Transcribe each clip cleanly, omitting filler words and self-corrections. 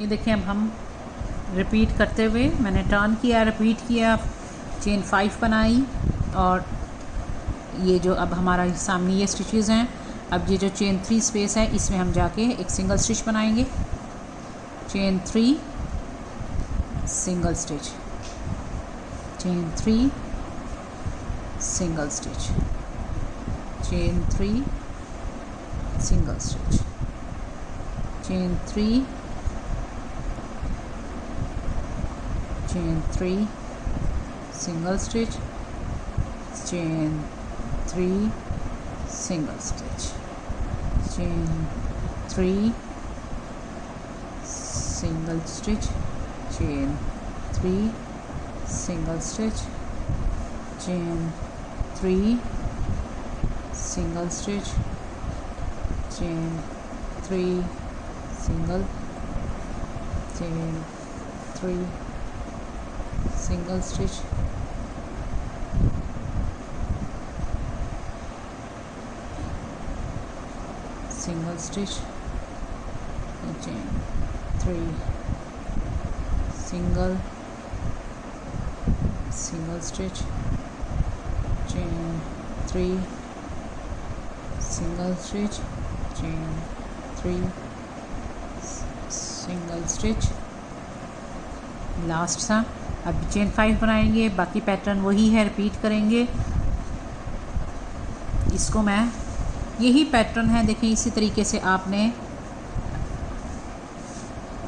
ये देखिए अब हम रिपीट करते हुए मैंने टर्न किया, रिपीट किया, चेन 5 बनाई और ये जो अब हमारा सामने ये स्टिचेस हैं, अब ये जो चेन 3 स्पेस है इसमें हम जाके एक सिंगल स्टिच बनाएंगे। Chain 3 single stitch, chain 3 single stitch, chain 3 single stitch, chain 3, chain 3 single stitch, chain 3 single stitch, chain 3 single stitch, chain 3 single stitch, chain 3 single stitch, chain 3 single, chain 3 single stitch, single stitch, chain 3 single, single stitch, chain 3 single stitch, chain 3 single stitch, last था। अब chain 5 बनाएंगे, बाकी pattern वही है, repeat करेंगे। इसको मैं यही पैटर्न है, देखें इसी तरीके से आपने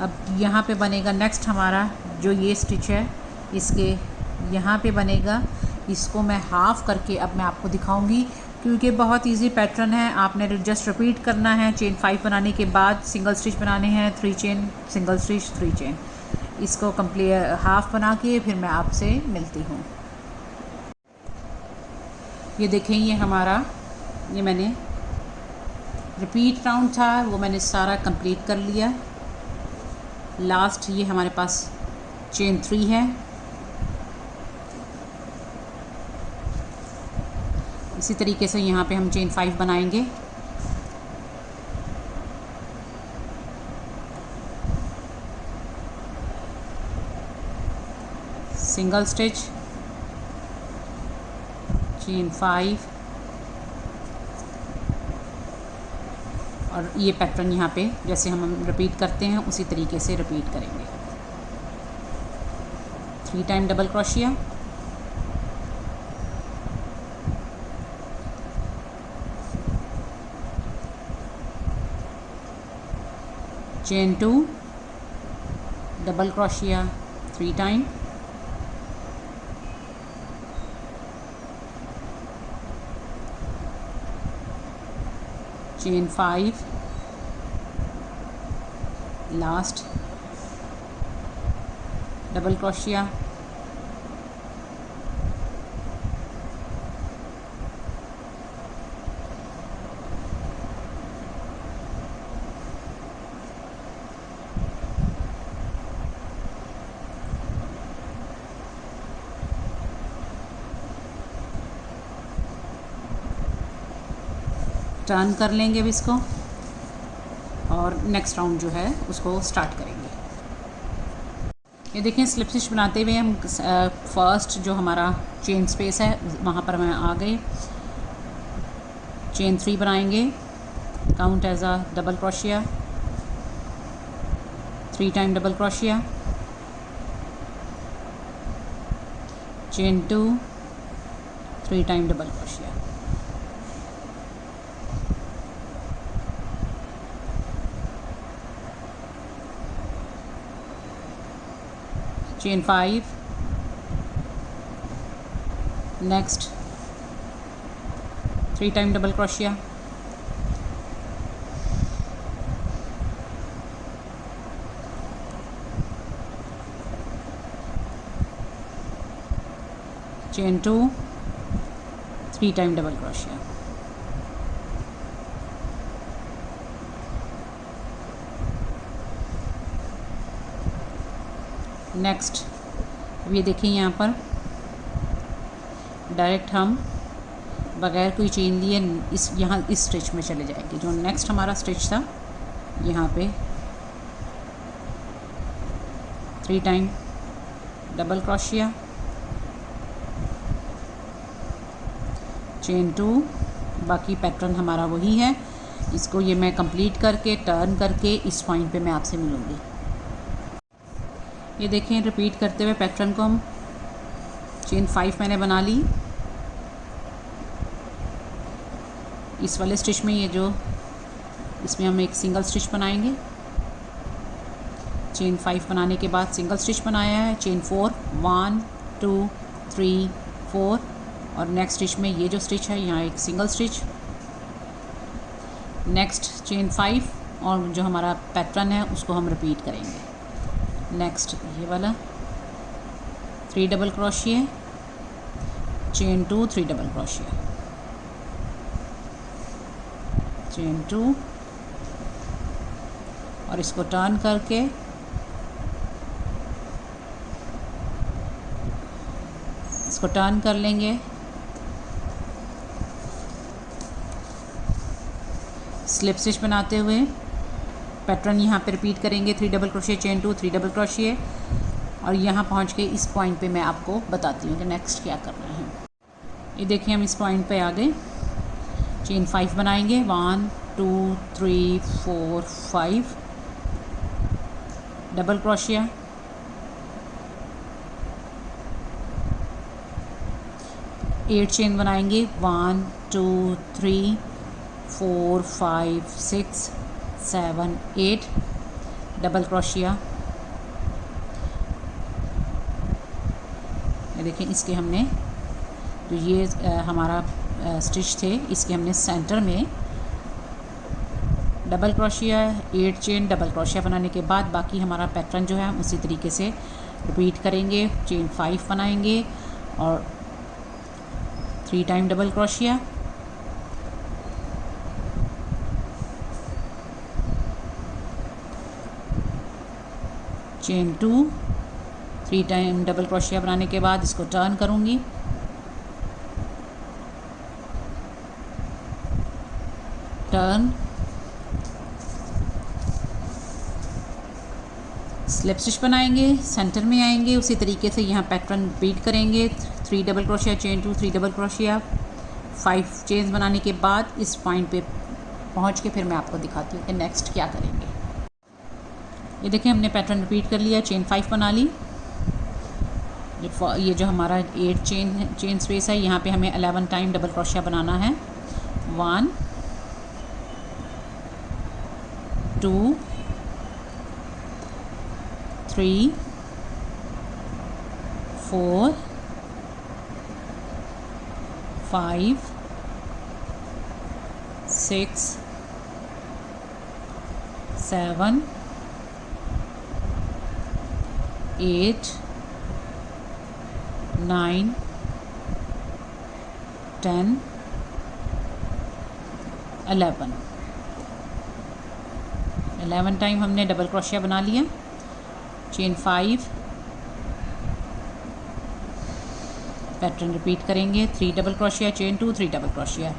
अब यहाँ पे बनेगा नेक्स्ट हमारा जो ये स्टिच है इसके यहाँ पे बनेगा। इसको मैं हाफ़ करके अब मैं आपको दिखाऊंगी क्योंकि बहुत इजी पैटर्न है, आपने जस्ट रिपीट करना है। चेन 5 बनाने के बाद सिंगल स्टिच बनाने हैं, 3 चेन सिंगल स्टिच 3 चेन। इसको कंप्लीट हाफ़ बना के फिर मैं आपसे मिलती हूँ। ये देखें ये हमारा, ये मैंने रिपीट राउंड था वो मैंने सारा कंप्लीट कर लिया। लास्ट ये हमारे पास चेन 3 है। इसी तरीके से यहाँ पे हम चेन 5 बनाएंगे। सिंगल स्टिच, चेन 5 और ये पैटर्न यहाँ पे जैसे हम रिपीट करते हैं उसी तरीके से रिपीट करेंगे। 3 टाइम डबल क्रोशिया, चेन 2 डबल क्रोशिया 3 time, chain 5 last double crochet, turn कर लेंगे अब इसको और नेक्स्ट राउंड जो है उसको स्टार्ट करेंगे। ये देखें स्लिप स्टिच बनाते हुए हम फर्स्ट जो हमारा चेन स्पेस है वहाँ पर मैं आ गए। चेन 3 बनाएंगे, काउंट एज अ डबल क्रोशिया, 3 टाइम डबल क्रोशिया, चेन 2 3 टाइम डबल क्रोशिया, चेन 5, नेक्स्ट 3 टाइम डबल क्रोशिया, चेन 2 3 टाइम डबल क्रोशिया, नेक्स्ट। अब ये देखिए यहाँ पर डायरेक्ट हम बगैर कोई चेन लिए यहाँ इस स्टिच में चले जाएंगे। जो नेक्स्ट हमारा स्टिच था यहाँ पे 3 टाइम डबल क्रोशिया, चेन 2, बाकी पैटर्न हमारा वही है। इसको ये मैं कंप्लीट करके टर्न करके इस पॉइंट पे मैं आपसे मिलूँगी। ये देखें, रिपीट करते हुए पैटर्न को हम चेन 5 मैंने बना ली। इस वाले स्टिच में ये जो इसमें हम एक सिंगल स्टिच बनाएंगे। चेन 5 बनाने के बाद सिंगल स्टिच बनाया है। चेन 4, 1 2 3 4 और नेक्स्ट स्टिच में ये जो स्टिच है यहाँ एक सिंगल स्टिच। नेक्स्ट चेन 5 और जो हमारा पैटर्न है उसको हम रिपीट करेंगे। नेक्स्ट ये वाला 3 डबल क्रोशिया, चेन 2 3 डबल क्रोशिया, चेन 2 और इसको टर्न करके इसको टर्न कर लेंगे। स्लिप स्टिच बनाते हुए पैटर्न यहाँ पे रिपीट करेंगे। 3 डबल क्रोशिया, चेन 2 3 डबल क्रोशिया और यहाँ पहुँच के इस पॉइंट पे मैं आपको बताती हूँ कि नेक्स्ट क्या करना है। ये देखिए, हम इस पॉइंट पे आ गए। चेन 5 बनाएंगे। 1 2 3 4 5 डबल क्रोशिया, 8 चेन बनाएंगे। 1 2 3 4 5 6 7 8 डबल क्रोशिया। ये देखिए, इसके हमने तो ये हमारा स्टिच थे, इसके हमने सेंटर में double crochet, 8 chain double crochet बनाने के बाद बाकी हमारा पैटर्न जो है हम उसी तरीके से रिपीट करेंगे। चेन 5 बनाएंगे और 3 टाइम डबल क्रोशिया, चेन 2 3 टाइम डबल क्रोशिया बनाने के बाद इसको टर्न करूँगी। टर्न, स्लिप स्टिच बनाएंगे, सेंटर में आएंगे, उसी तरीके से यहाँ पैटर्न रिपीट करेंगे। 3 डबल क्रोशिया, चेन 2 3 डबल क्रोशिया, 5 चेन्स बनाने के बाद इस पॉइंट पे पहुँच के फिर मैं आपको दिखाती हूँ कि नेक्स्ट क्या करेंगे। ये देखिए, हमने पैटर्न रिपीट कर लिया। चेन 5 बना ली। ये जो हमारा 8 चेन स्पेस है, यहाँ पे हमें 11 टाइम डबल क्रोशिया बनाना है। 1 2 3 4 5 6 7 8 9 10 11 टाइम हमने डबल क्रोशिया बना लिया। चेन 5, पैटर्न रिपीट करेंगे। 3 डबल क्रोशिया, chain 2 3 double crochet,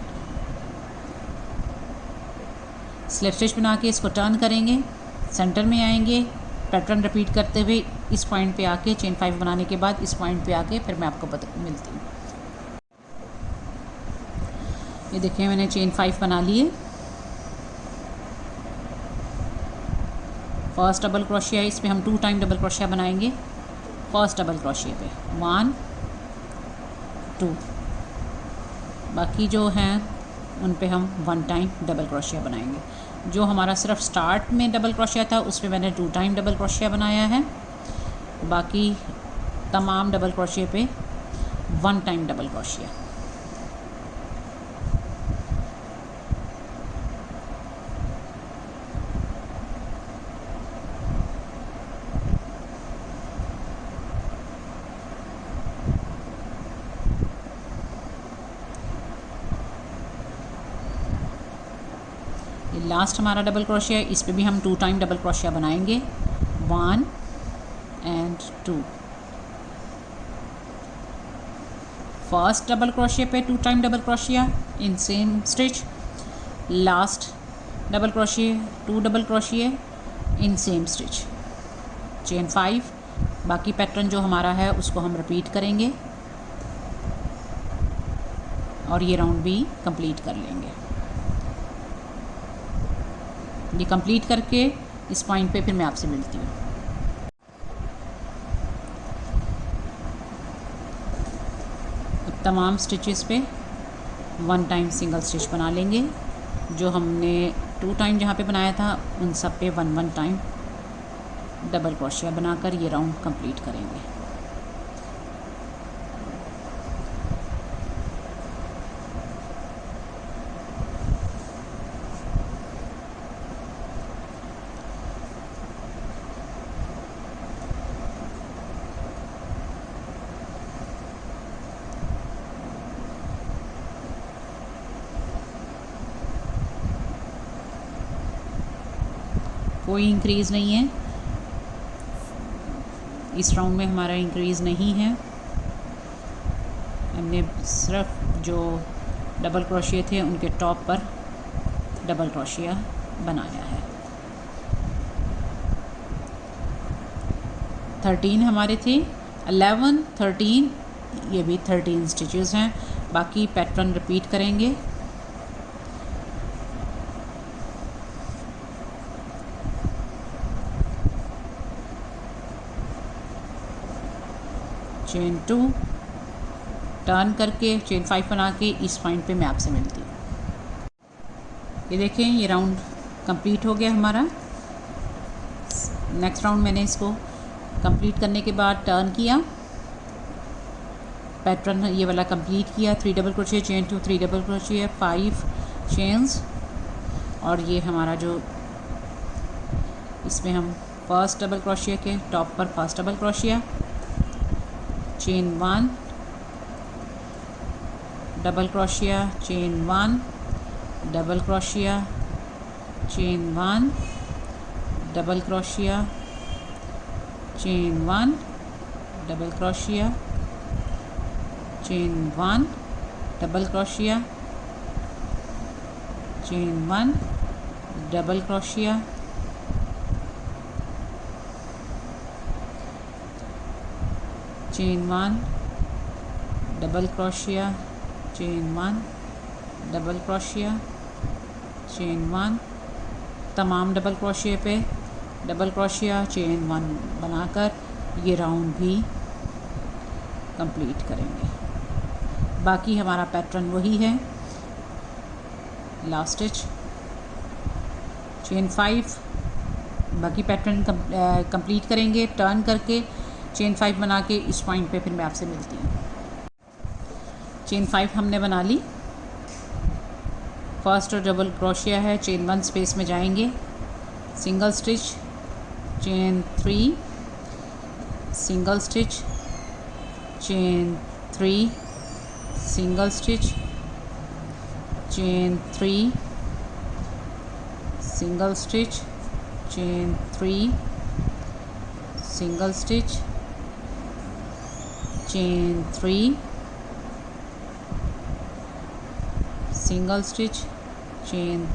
slip stitch बना के इसको टर्न करेंगे, सेंटर में आएंगे, पैटर्न रिपीट करते हुए इस पॉइंट पे आके चेन 5 बनाने के बाद इस पॉइंट पे आके फिर मैं आपको मिलती हूँ। ये देखिए, मैंने चेन 5 बना लिए। फर्स्ट डबल क्रोशिया है, इस पर हम 2 टाइम डबल क्रोशिया बनाएंगे। फर्स्ट डबल क्रोशिया पे 1 2, बाकी जो हैं उन पे हम 1 टाइम डबल क्रोशिया बनाएंगे। जो हमारा सिर्फ स्टार्ट में डबल क्रोशिया था उस पर मैंने 2 टाइम डबल क्रोशिया बनाया है। बाकी तमाम डबल क्रोशिया पे 1 टाइम डबल क्रोशिया। लास्ट हमारा डबल क्रोशिया है, इस पे भी हम 2 टाइम डबल क्रोशिया बनाएंगे। 1 and 2। फर्स्ट डबल क्रोशिया पे 2 time double crochet in same stitch. Last double crochet 2 double crochet in same stitch. Chain 5, बाकी पैटर्न जो हमारा है उसको हम रिपीट करेंगे और ये राउंड भी कंप्लीट कर लेंगे। ये कंप्लीट करके इस पॉइंट पे फिर मैं आपसे मिलती हूँ। तमाम स्टिचेस पे 1 टाइम सिंगल स्टिच बना लेंगे। जो हमने 2 टाइम जहाँ पे बनाया था उन सब पे 1 टाइम डबल क्रोशिया बनाकर ये राउंड कंप्लीट करेंगे। कोई इंक्रीज़ नहीं है इस राउंड में, हमारा इंक्रीज़ नहीं है। हमने सिर्फ जो डबल क्रोशिया थे उनके टॉप पर डबल क्रोशिया बनाया है। 13 हमारे थे, 11, 13, ये भी 13 स्टिचेस हैं। बाकी पैटर्न रिपीट करेंगे। चेन 2 टर्न करके चेन 5 बना के इस पॉइंट पे मैं आपसे मिलती हूँ। ये देखें, ये राउंड कंप्लीट हो गया हमारा। नेक्स्ट राउंड मैंने इसको कंप्लीट करने के बाद टर्न किया, पैटर्न ये वाला कंप्लीट किया। 3 डबल क्रोशिया, चेन 2, 3 डबल क्रोशिया, 5 चेन्स। और ये हमारा जो इसमें हम फर्स्ट डबल क्रोशिया के टॉप पर फर्स्ट डबल क्रोशिया, चेन 1 डबल क्रोशिया, चेन 1 डबल क्रोशिया, चेन 1 डबल क्रोशिया, चेन 1 डबल क्रोशिया, चेन 1 डबल क्रोशिया, चेन 1 डबल क्रोशिया, चेन 1 डबल क्रोशिया, चेन 1 डबल क्रोशिया, चेन 1। तमाम डबल क्रोशिया पे डबल क्रोशिया, चेन 1 बनाकर ये राउंड भी कंप्लीट करेंगे। बाकी हमारा पैटर्न वही है। लास्ट स्टिच, चेन 5, बाकी पैटर्न कंप्लीट करेंगे। टर्न करके चेन 5 बना के इस पॉइंट पे फिर मैं आपसे मिलती हूँ। चेन 5 हमने बना ली। फर्स्ट और डबल क्रोशिया है, चेन 1 स्पेस में जाएंगे, single stitch, chain 3, single stitch, chain 3, single stitch, chain 3, single stitch, chain 3, single stitch, chain 3, single stitch, chain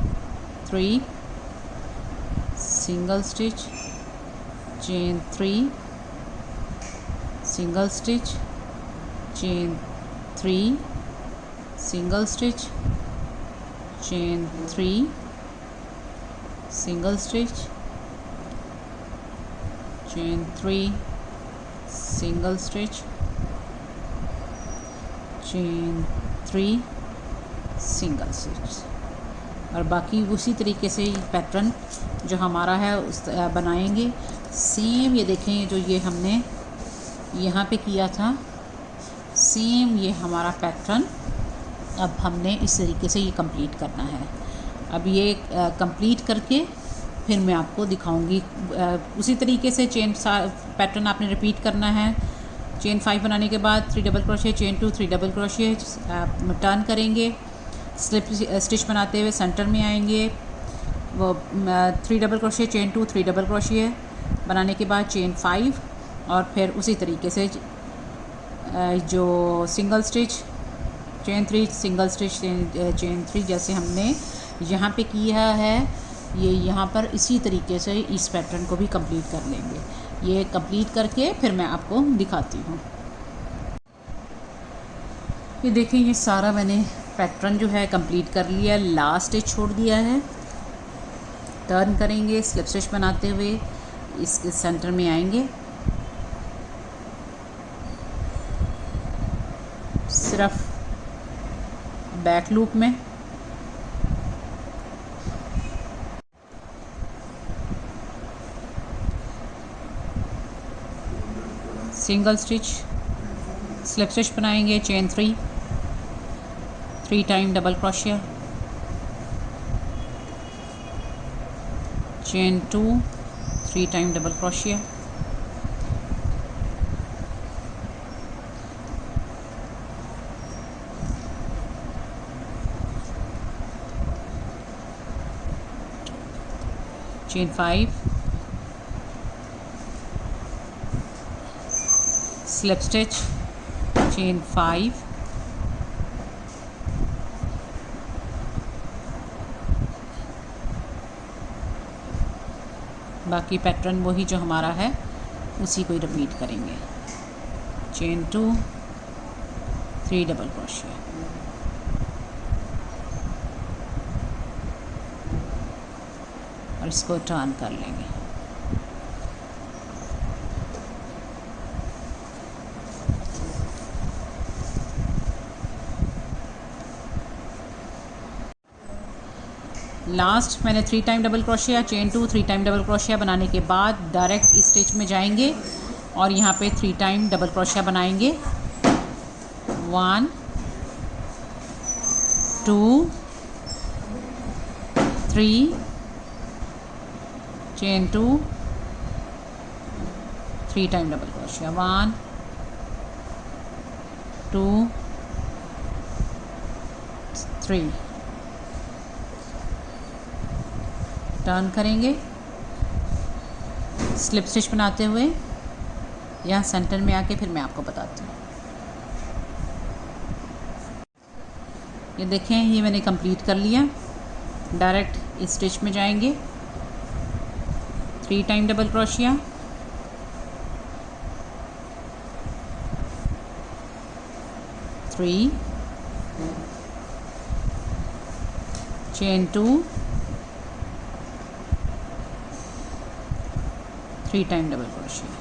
3, single stitch, chain 3, single stitch, chain 3, single stitch, chain 3, single stitch, chain 3, single stitch, chain 3, single stitch. और बाकी उसी तरीके से pattern जो हमारा है उस बनाएंगे। सेम ये देखें, जो ये हमने यहाँ पे किया था, सेम ये हमारा पैटर्न अब हमने इस तरीके से ये कंप्लीट करना है। अब ये कंप्लीट करके फिर मैं आपको दिखाऊंगी। उसी तरीके से चेन पैटर्न आपने रिपीट करना है। चेन 5 बनाने के बाद 3 डबल क्रोशिया, चेन 2, 3 डबल क्रोशिया, टर्न करेंगे, स्लिप स्टिच बनाते हुए सेंटर में आएंगे। वो 3 डबल क्रोशिया, चेन 2, 3 डबल क्रोशिया बनाने के बाद चेन 5, और फिर उसी तरीके से जो single stitch, chain 3, single stitch, chain 3 जैसे हमने यहाँ पे किया है, ये यहाँ पर इसी तरीके से इस पैटर्न को भी कंप्लीट कर लेंगे। ये कंप्लीट करके फिर मैं आपको दिखाती हूँ। ये देखिए, ये सारा मैंने पैटर्न जो है कंप्लीट कर लिया, लास्ट स्टिच छोड़ दिया है। टर्न करेंगे, स्लिप स्टिच बनाते हुए इसके सेंटर में आएंगे, सिर्फ बैक लूप में सिंगल स्टिच, स्लिप स्टिच बनाएंगे, चेन 3 टाइम डबल क्रोशिया, चेन 2 3 टाइम डबल क्रोशिया, चेन 5, स्लिप स्टिच, चेन 5, बाकी पैटर्न वही जो हमारा है उसी को ही रिपीट करेंगे। चेन 2 3 डबल क्रोशिया, और इसको टर्न कर लेंगे। लास्ट मैंने 3 टाइम डबल क्रोशिया, चेन 2 3 टाइम डबल क्रोशिया बनाने के बाद डायरेक्ट इस स्टिच में जाएंगे और यहाँ पे 3 टाइम डबल क्रोशिया बनाएंगे। 1 2 3, chain 2 3 time double crochet, 1 2 3, turn करेंगे, स्लिप स्टिच बनाते हुए यहाँ सेंटर में आके फिर मैं आपको बताती हूँ। ये देखें, ये मैंने कंप्लीट कर लिया। डायरेक्ट इस स्टिच में जाएंगे, 3 time double crochet, three, chain 2 3 time double crochet,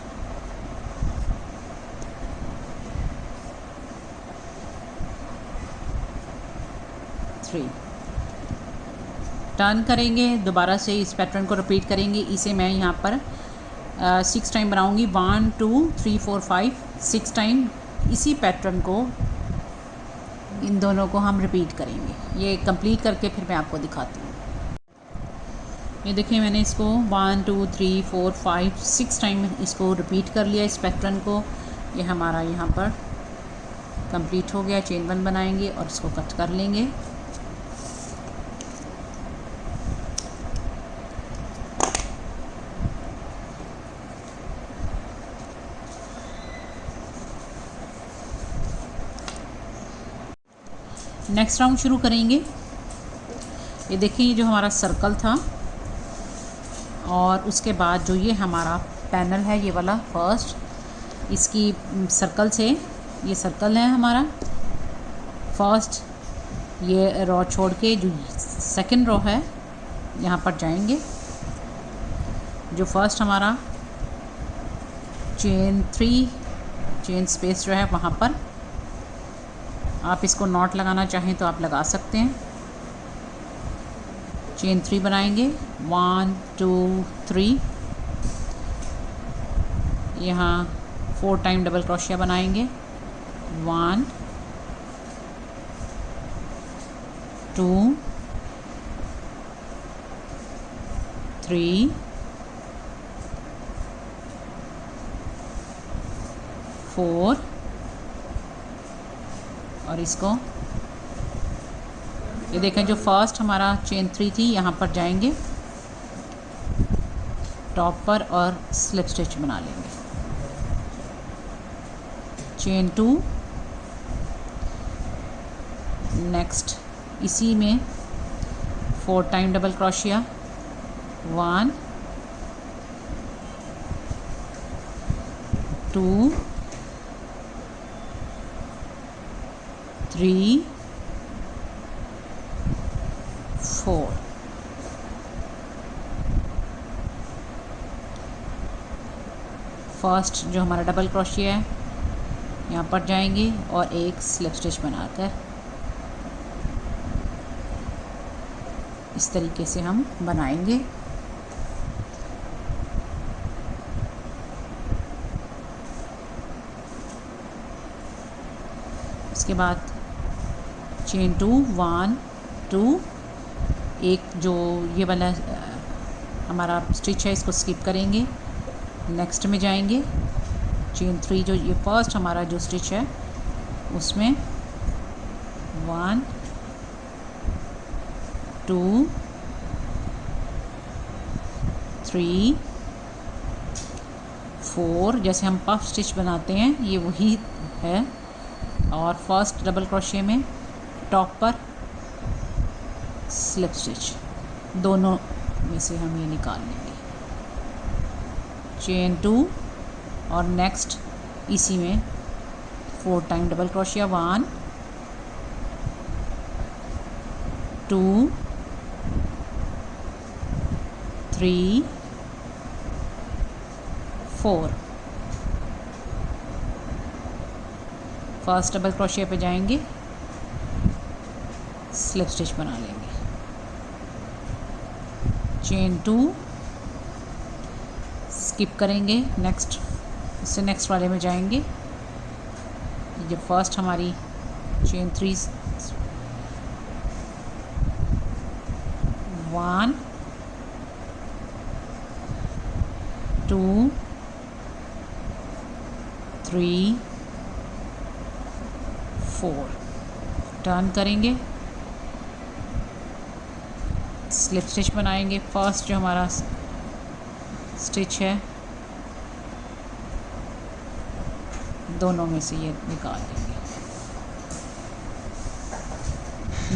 turn करेंगे, दोबारा से इस पैटर्न को रिपीट करेंगे। इसे मैं यहाँ पर 6 टाइम बनाऊँगी, 1 2 3 4 5 6 टाइम इसी पैटर्न को, इन दोनों को हम रिपीट करेंगे। ये कंप्लीट करके फिर मैं आपको दिखाती हूँ। ये देखिए, मैंने इसको 1 2 3 4 5 6 टाइम इसको रिपीट कर लिया, इस पैटर्न को। ये हमारा यहाँ पर कंप्लीट हो गया। चेन 1 बनाएंगे और इसको कट कर लेंगे। नेक्स्ट राउंड शुरू करेंगे। ये देखिए, ये जो हमारा सर्कल था और उसके बाद जो ये हमारा पैनल है, ये वाला फर्स्ट, इसकी सर्कल से, ये सर्कल है हमारा फर्स्ट, ये रो छोड़ के जो सेकंड रो है यहाँ पर जाएंगे। जो फर्स्ट हमारा चेन 3 चेन स्पेस जो है वहाँ पर आप इसको नॉट लगाना चाहें तो आप लगा सकते हैं। चेन 3 बनाएंगे, 1 2 3, यहाँ 4 टाइम डबल क्रोशिया बनाएंगे, 1 2 3 4, और इसको ये देखें, जो फर्स्ट हमारा चेन 3 थी यहाँ पर जाएंगे टॉप पर और स्लिप स्टिच बना लेंगे। चेन 2, नेक्स्ट इसी में 4 टाइम डबल क्रोशिया, 1 2 3 4। फर्स्ट जो हमारा डबल क्रोशिया है यहाँ पर जाएंगे और एक स्लिप स्टिच बनाकर इस तरीके से हम बनाएंगे। इसके बाद चेन 2 1 2, एक जो ये वाला हमारा स्टिच है इसको स्किप करेंगे, नेक्स्ट में जाएंगे। चेन 3 जो ये फर्स्ट हमारा जो स्टिच है उसमें 1 2 3 4, जैसे हम पफ स्टिच बनाते हैं ये वही है। और फर्स्ट डबल क्रोशिया में टॉप पर स्लिप स्टिच, दोनों में से हम ये निकाल लेंगे। चेन 2 और नेक्स्ट इसी में 4 time double crochet, 1 2 3 4। First double crochet पे जाएंगे, स्लिप स्टिच बना लेंगे। चेन 2 स्किप करेंगे, नेक्स्ट इससे नेक्स्ट वाले में जाएंगे। ये फर्स्ट हमारी चेन 3 1 2 3 4, टर्न करेंगे, स्लिप स्टिच बनाएंगे। फर्स्ट जो हमारा स्टिच है दोनों में से ये निकाल लेंगे।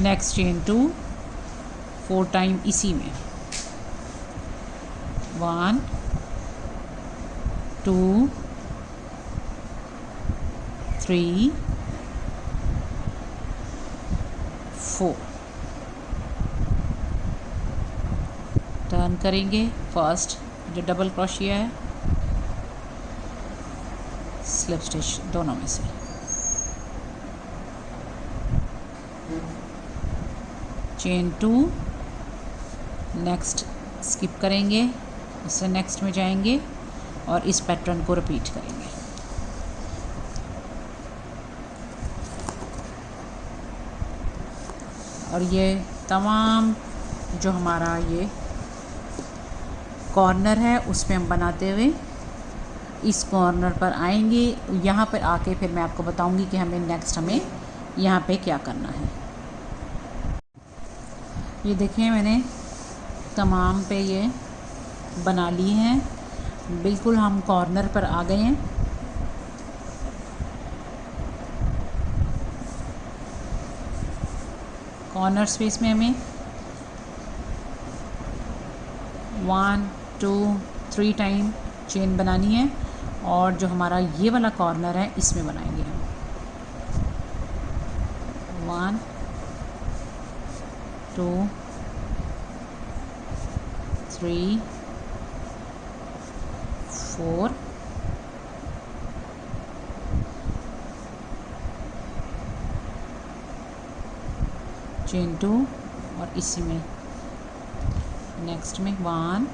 नेक्स्ट चेन 2 4 टाइम इसी में 1 2 3 4, टर्न करेंगे। फर्स्ट जो डबल क्रोशिया है स्लिप स्टिच दोनों में से। चेन 2 नेक्स्ट स्किप करेंगे, इससे नेक्स्ट में जाएंगे और इस पैटर्न को रिपीट करेंगे। और ये तमाम जो हमारा ये कॉर्नर है उसमें हम बनाते हुए इस कॉर्नर पर आएंगे। यहाँ पर आके फिर मैं आपको बताऊंगी कि हमें नेक्स्ट हमें यहाँ पे क्या करना है। ये देखिए मैंने तमाम पे ये बना ली हैं, बिल्कुल हम कॉर्नर पर आ गए हैं। कॉर्नर स्पेस में हमें 1 2 3 टाइम चेन बनानी है और जो हमारा ये वाला कॉर्नर है इसमें बनाएंगे हम 1 2 3 4 चेन 2 और इसी में नेक्स्ट में 1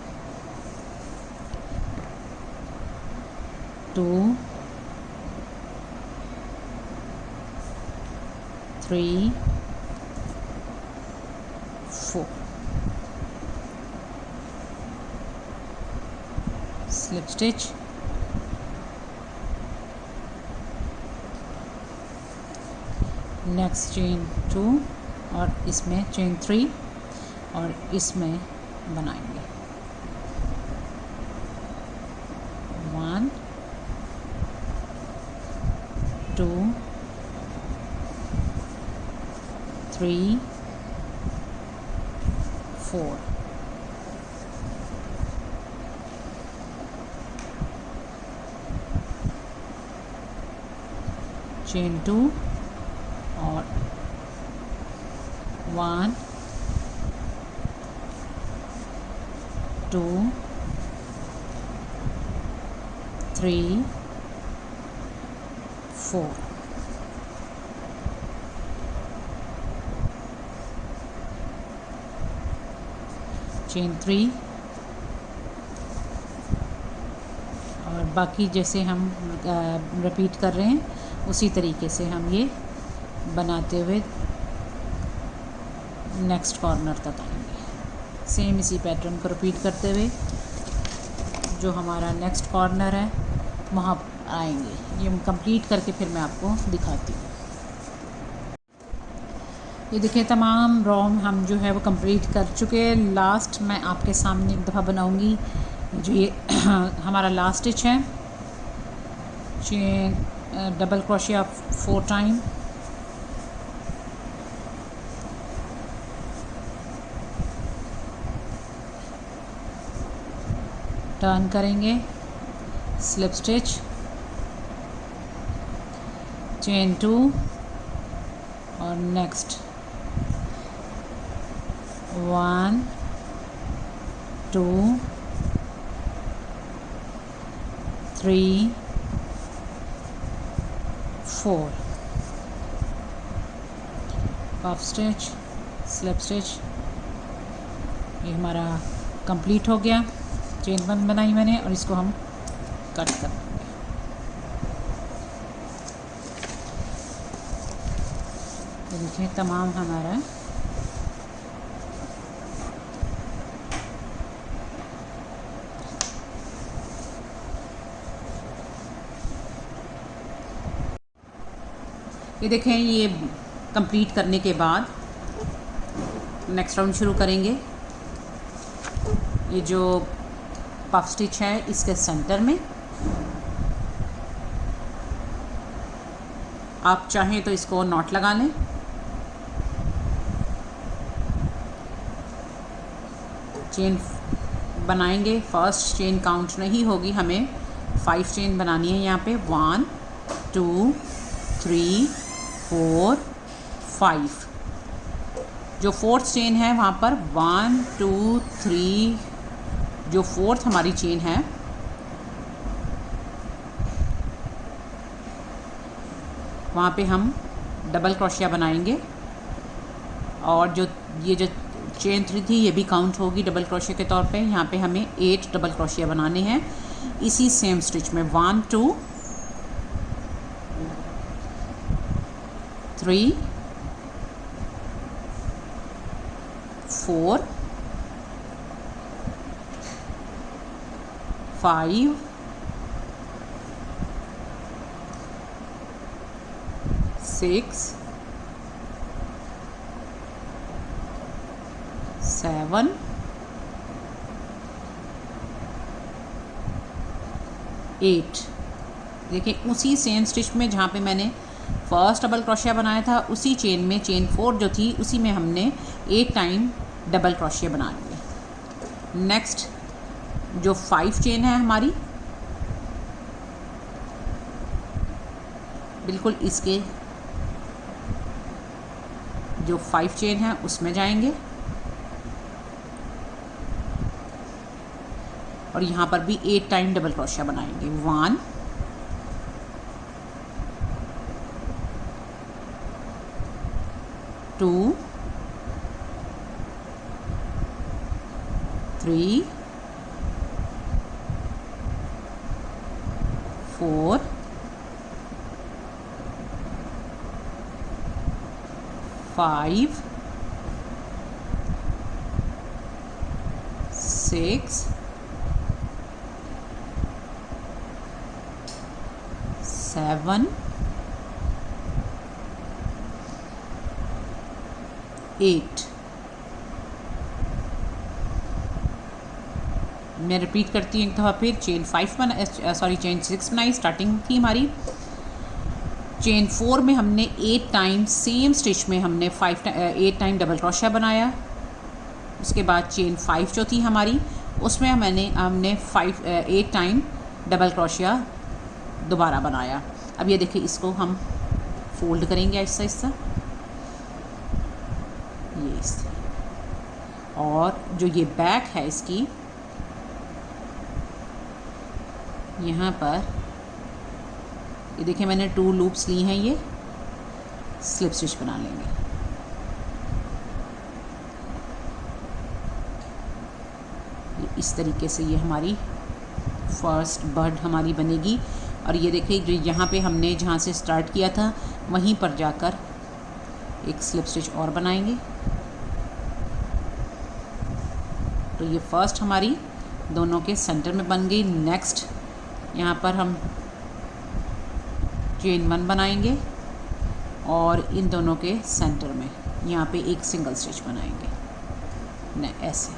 2 3 4, स्लिप स्टिच, नेक्स्ट चेन 2 और इसमें चेन 3 और इसमें बनाएंगे 1 2 3 4, चेन 2 और 1 2 3 4 चेन 3 और बाकी जैसे हम रिपीट कर रहे हैं उसी तरीके से हम ये बनाते हुए नेक्स्ट कॉर्नर तक आएंगे। सेम इसी पैटर्न को रिपीट करते हुए जो हमारा नेक्स्ट कॉर्नर है वहाँ आएंगे। ये कंप्लीट करके फिर मैं आपको दिखाती हूँ। ये देखिए तमाम रो हम जो है वो कंप्लीट कर चुके हैं। लास्ट मैं आपके सामने एक दफ़ा बनाऊंगी। जो ये हमारा लास्ट स्टिच है, chain double crochet 4 time, turn करेंगे, स्लिप स्टिच, चेन 2 और next 1 2 3 4 puff stitch, slip stitch. ये हमारा कंप्लीट हो गया। चेन 1 बनाई मैंने और इसको हम कट कर देंगे। ये देखिए तमाम हमारा ये देखें। ये कंप्लीट करने के बाद नेक्स्ट राउंड शुरू करेंगे। ये जो पफ स्टिच है इसके सेंटर में आप चाहें तो इसको नॉट लगा लें। चेन बनाएंगे, फर्स्ट चेन काउंट नहीं होगी, हमें 5 चेन बनानी है। यहाँ पे 1 2 3 4 5। जो फोर्थ चेन है वहाँ पर 1 2 3, जो फोर्थ हमारी चेन है वहाँ पे हम डबल क्रोशिया बनाएंगे। और जो ये जो चेन 3 थी ये भी काउंट होगी डबल क्रोशिया के तौर पे। यहाँ पे हमें 8 डबल क्रोशिया बनाने हैं इसी सेम स्टिच में। 1 2 3 4 5 6 7 8। देखिए उसी सेम स्टिच में जहाँ पे मैंने फर्स्ट डबल क्रोशिया बनाया था उसी चेन में चेन 4 जो थी उसी में हमने 8 टाइम डबल क्रोशिया बना लिए। नेक्स्ट जो 5 चेन है हमारी बिल्कुल इसके जो 5 चेन है उसमें जाएंगे और यहाँ पर भी 8 टाइम डबल क्रोशिया बनाएंगे। 1 2 3 4 5 6 7 8। मैं रिपीट करती हूँ एक दफ़ा फिर। चेन 6 बनाई, स्टार्टिंग थी हमारी। चेन 4 में हमने 8 टाइम सेम स्टिच में हमने 8 टाइम डबल क्रोशिया बनाया। उसके बाद चेन 5 जो थी हमारी उसमें हमने 8 टाइम डबल क्रोशिया दोबारा बनाया। अब ये देखिए इसको हम फोल्ड करेंगे आहिस्ता आहिस्ता, ये इस तरह। और जो ये बैक है इसकी, यहाँ पर ये देखिए मैंने 2 लूप्स ली हैं, ये स्लिप स्टिच बना लेंगे। इस तरीके से ये हमारी फर्स्ट बर्ड हमारी बनेगी। और ये देखिए जो यहाँ पे हमने जहाँ से स्टार्ट किया था वहीं पर जाकर एक स्लिप स्टिच और बनाएंगे। तो ये फर्स्ट हमारी दोनों के सेंटर में बन गई। नेक्स्ट यहाँ पर हम चेन 1 बनाएंगे और इन दोनों के सेंटर में यहाँ पे एक सिंगल स्टिच बनाएंगे न ऐसे।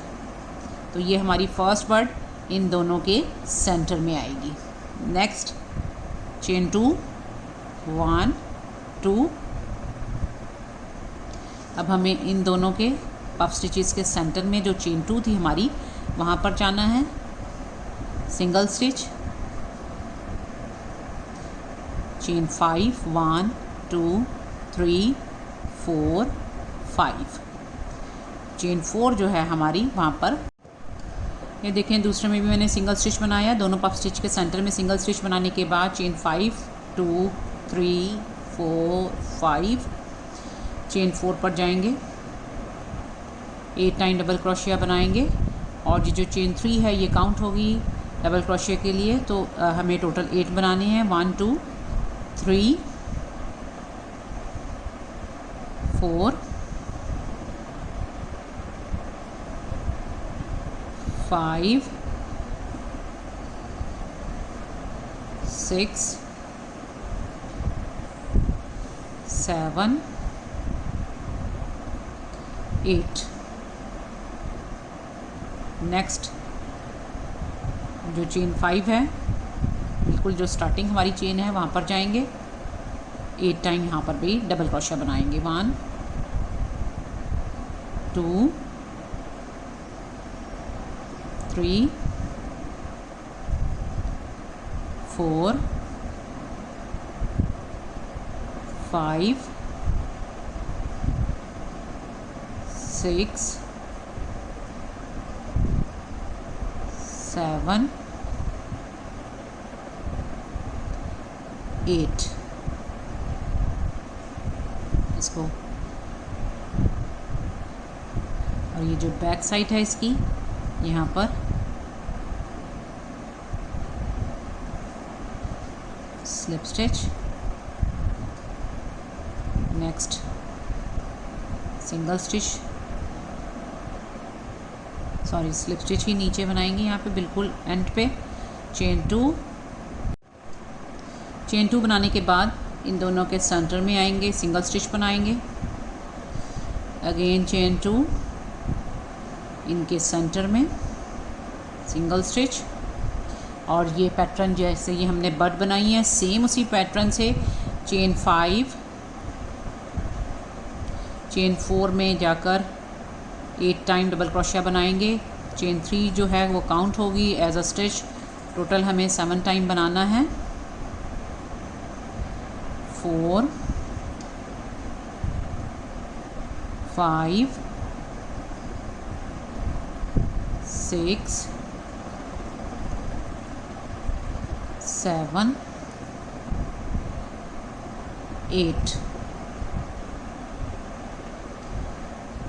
तो ये हमारी फर्स्ट बर्ड इन दोनों के सेंटर में आएगी। Next chain 2 1 2। अब हमें इन दोनों के पफ स्टिचेस के सेंटर में जो चेन 2 थी हमारी, वहाँ पर जाना है, सिंगल स्टिच, चेन 5 1 2 3 4 5। चेन 4 जो है हमारी वहाँ पर, ये देखें दूसरे में भी मैंने सिंगल स्टिच बनाया। दोनों पफ स्टिच के सेंटर में सिंगल स्टिच बनाने के बाद चेन 5 2 3 4 5, चेन 4 पर जाएंगे, 8 टाइम डबल क्रोशिया बनाएंगे। और ये जो चेन 3 है ये काउंट होगी डबल क्रोशिया के लिए, तो हमें टोटल 8 बनाने हैं। 1 2 3 4 5 6 7 8। नेक्स्ट जो चेन 5 है, बिल्कुल जो स्टार्टिंग हमारी चेन है वहाँ पर जाएंगे, 8 टाइम यहाँ पर भी डबल क्रोशिया बनाएंगे। 1 2 3 4 5 6 7 8। इसको, और ये जो बैक साइड है इसकी, यहाँ पर slip stitch, next single stitch, sorry slip stitch ही नीचे बनाएंगे यहाँ पे बिल्कुल एंड पे। चेन 2, चेन 2 बनाने के बाद इन दोनों के सेंटर में आएंगे, सिंगल स्टिच बनाएंगे। अगेन चेन 2, इनके सेंटर में सिंगल स्टिच। और ये पैटर्न जैसे ये हमने बर्ड बनाई है, सेम उसी पैटर्न से चेन 5, चेन 4 में जाकर 8 टाइम डबल क्रोशिया बनाएंगे। चेन 3 जो है वो काउंट होगी एज अ स्टिच। टोटल हमें 7 टाइम बनाना है। 4 5 6 7 8।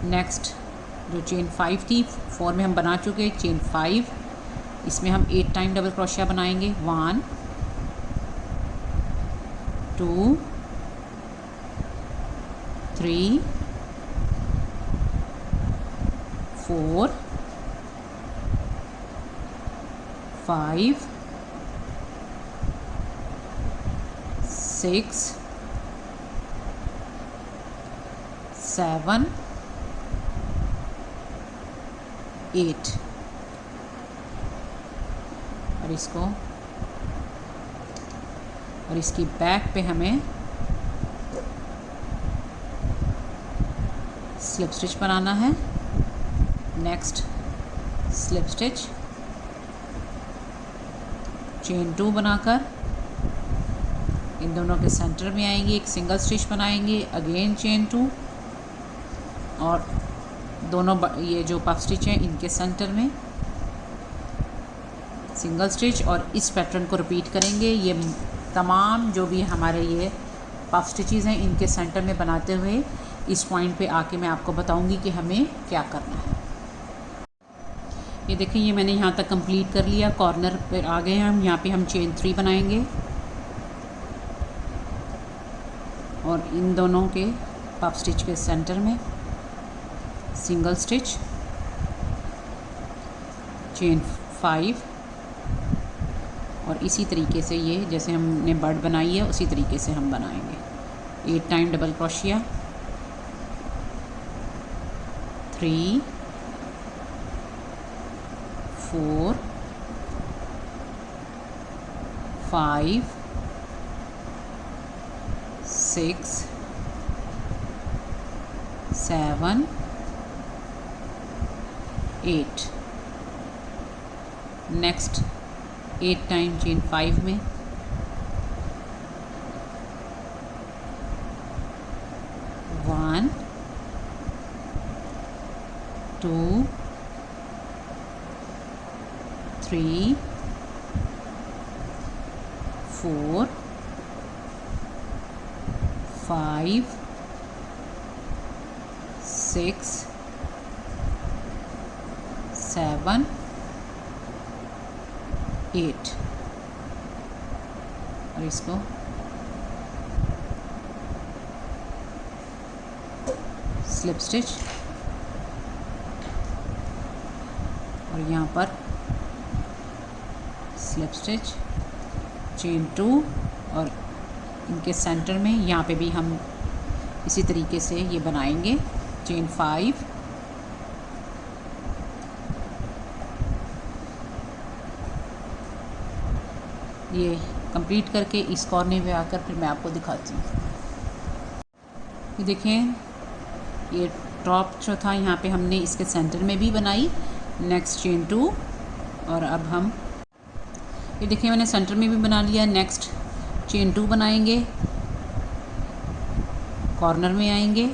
नेक्स्ट जो चेन 5 थी, 4 में हम बना चुके, चेन 5 इसमें हम 8 टाइम डबल क्रोशिया बनाएंगे। 1 2 3 4 5 6 7 8। और इसको, और इसकी बैक पे हमें स्लिप स्टिच बनाना है। नेक्स्ट स्लिप स्टिच, चेन 2 बनाकर इन दोनों के सेंटर में आएंगे, एक सिंगल स्टिच बनाएंगे, अगेन चेन 2 और दोनों ये जो पफ स्टिच हैं इनके सेंटर में सिंगल स्टिच, और इस पैटर्न को रिपीट करेंगे। ये तमाम जो भी हमारे ये पफ स्टिचेस हैं इनके सेंटर में बनाते हुए इस पॉइंट पे आके मैं आपको बताऊंगी कि हमें क्या करना है। ये देखिए, ये मैंने यहाँ तक कंप्लीट कर लिया। कॉर्नर पर आ गए हैं हम। यहाँ पे हम चेन 3 बनाएंगे और इन दोनों के पफ स्टिच के सेंटर में सिंगल स्टिच, चेन 5 और इसी तरीके से ये जैसे हमने बर्ड बनाई है उसी तरीके से हम बनाएंगे। 8 टाइम डबल क्रोशिया, 3 4 5 6 7 8। नेक्स्ट 8 टाइम चेन 5 में, 1 2 3 4 5 6 7 8 और इसको स्लिप स्टिच और यहाँ पर स्लिप स्टिच, चेन 2 और इनके सेंटर में यहाँ पे भी हम इसी तरीके से ये बनाएंगे। चेन 5 ये कंप्लीट करके इस कॉर्नर पे आकर फिर मैं आपको दिखाती हूँ। ये देखें, ये टॉप जो था यहाँ पे हमने इसके सेंटर में भी बनाई। नेक्स्ट चेन 2 और अब हम ये देखिए मैंने सेंटर में भी बना लिया। नेक्स्ट चेन 2 बनाएंगे, कॉर्नर में आएंगे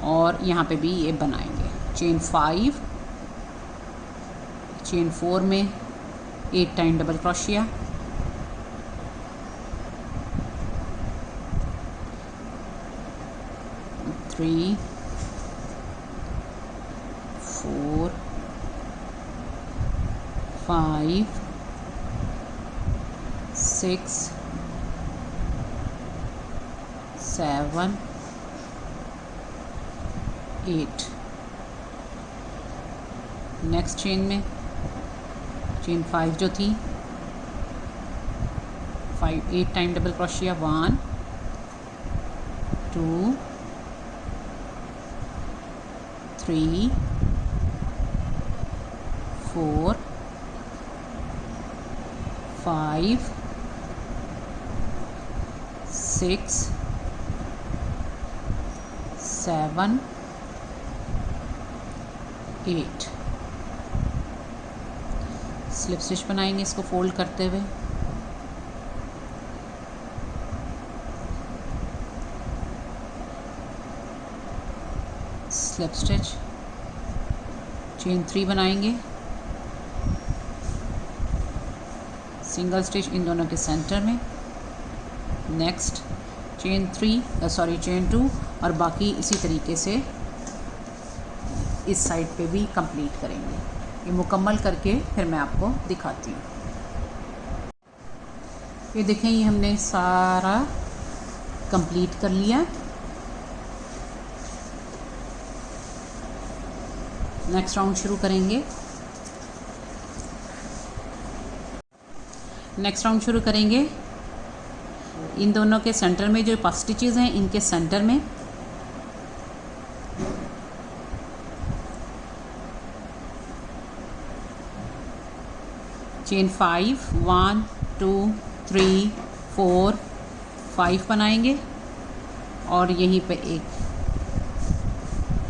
और यहाँ पे भी ये बनाएंगे। चेन 5, चेन 4 में 8 टाइम डबल क्रोशिया, 3 4 5 6 7 8। नेक्स्ट चेन में चेन 5 जो थी 8 time double crochet, 1 2 3 4 5 6 7 8। Slip stitch बनाएंगे इसको फोल्ड करते हुए। स्लिप स्टिच, चेन 3 बनाएंगे, सिंगल स्टिच इन दोनों के सेंटर में। नेक्स्ट चेन 2 और बाकी इसी तरीके से इस साइड पे भी कंप्लीट करेंगे। ये मुकम्मल करके फिर मैं आपको दिखाती हूँ। ये देखें, ये हमने सारा कंप्लीट कर लिया। नेक्स्ट राउंड शुरू करेंगे। इन दोनों के सेंटर में जो पफ स्टिचेस हैं इनके सेंटर में चेन 5 1 2 3 4 5 बनाएंगे और यहीं पे एक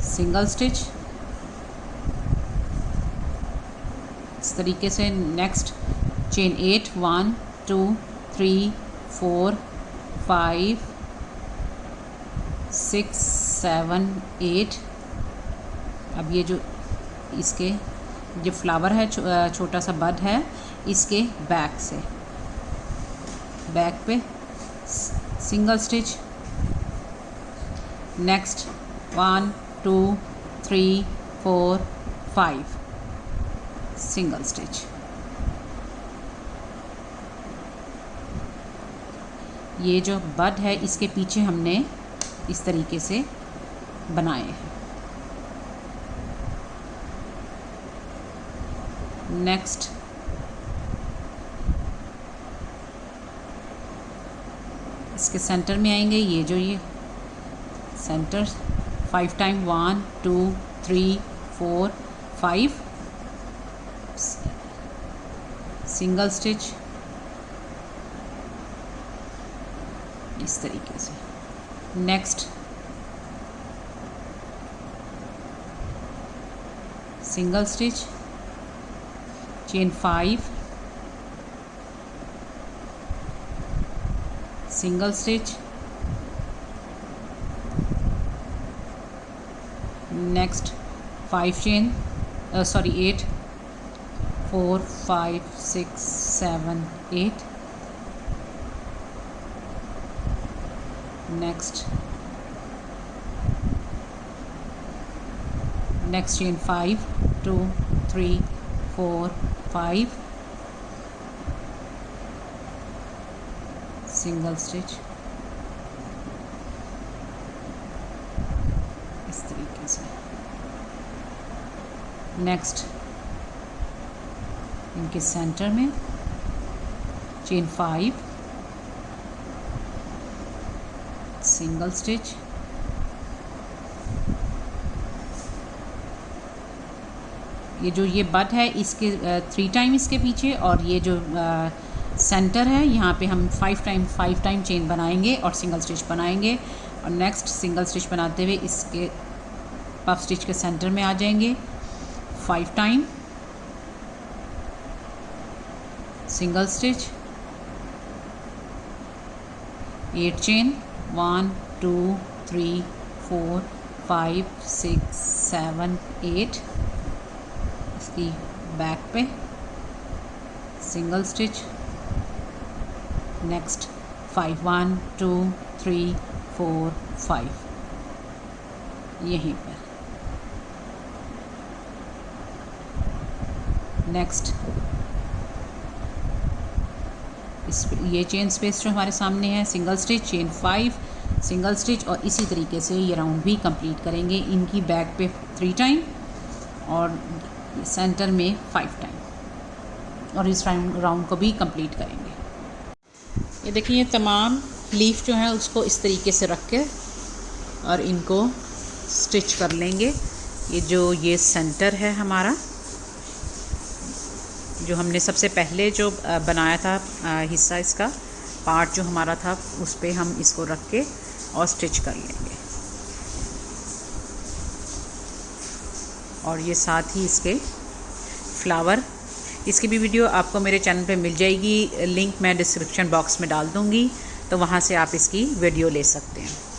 सिंगल स्टिच इस तरीके से। Next chain 8 1 2 3 4 5 6 7 8। अब ये जो इसके जो फ्लावर है छोटा सा बड है, इसके बैक से बैक पे single stitch. Next 1 2 3 4 5 single stitch. ये जो बड है इसके पीछे हमने इस तरीके से बनाए हैं। नेक्स्ट इसके सेंटर में आएंगे, ये जो ये सेंटर 5 टाइम 1 2 3 4 5 सिंगल स्टिच इस तरीके से। Next single stitch, chain 5 single stitch. Next 5 chain 8 4 5 6 7 8। Next chain 5 2 3 4 5 single stitch इस तरीके से। नेक्स्ट इनके सेंटर में चेन 5 सिंगल स्टिच। ये जो ये बट है इसके 3 टाइम इसके पीछे, और ये जो सेंटर है यहाँ पे हम 5 टाइम चेन बनाएंगे और सिंगल स्टिच बनाएंगे। और नेक्स्ट सिंगल स्टिच बनाते हुए इसके पफ स्टिच के सेंटर में आ जाएंगे, 5 टाइम सिंगल स्टिच, 8 चेन 1 2 3 4 5 6 7 8। इसकी बैक पे सिंगल स्टिच। नेक्स्ट 5 1 2 3 4 5 यहीं पर। नेक्स्ट ये चेन स्पेस जो हमारे सामने है, single stitch, chain 5 single stitch, और इसी तरीके से ये राउंड भी कंप्लीट करेंगे। इनकी बैक पे 3 टाइम और सेंटर में 5 टाइम, और इस राउंड को भी कंप्लीट करेंगे। ये देखिए, ये तमाम लीफ जो है उसको इस तरीके से रख के और इनको स्टिच कर लेंगे। ये सेंटर है हमारा, जो हमने सबसे पहले जो बनाया था हिस्सा, इसका पार्ट जो हमारा था, उस पे हम इसको रख के और स्टिच कर लेंगे। और ये साथ ही इसके फ्लावर, इसकी भी वीडियो आपको मेरे चैनल पे मिल जाएगी, लिंक मैं डिस्क्रिप्शन बॉक्स में डाल दूँगी, तो वहाँ से आप इसकी वीडियो ले सकते हैं।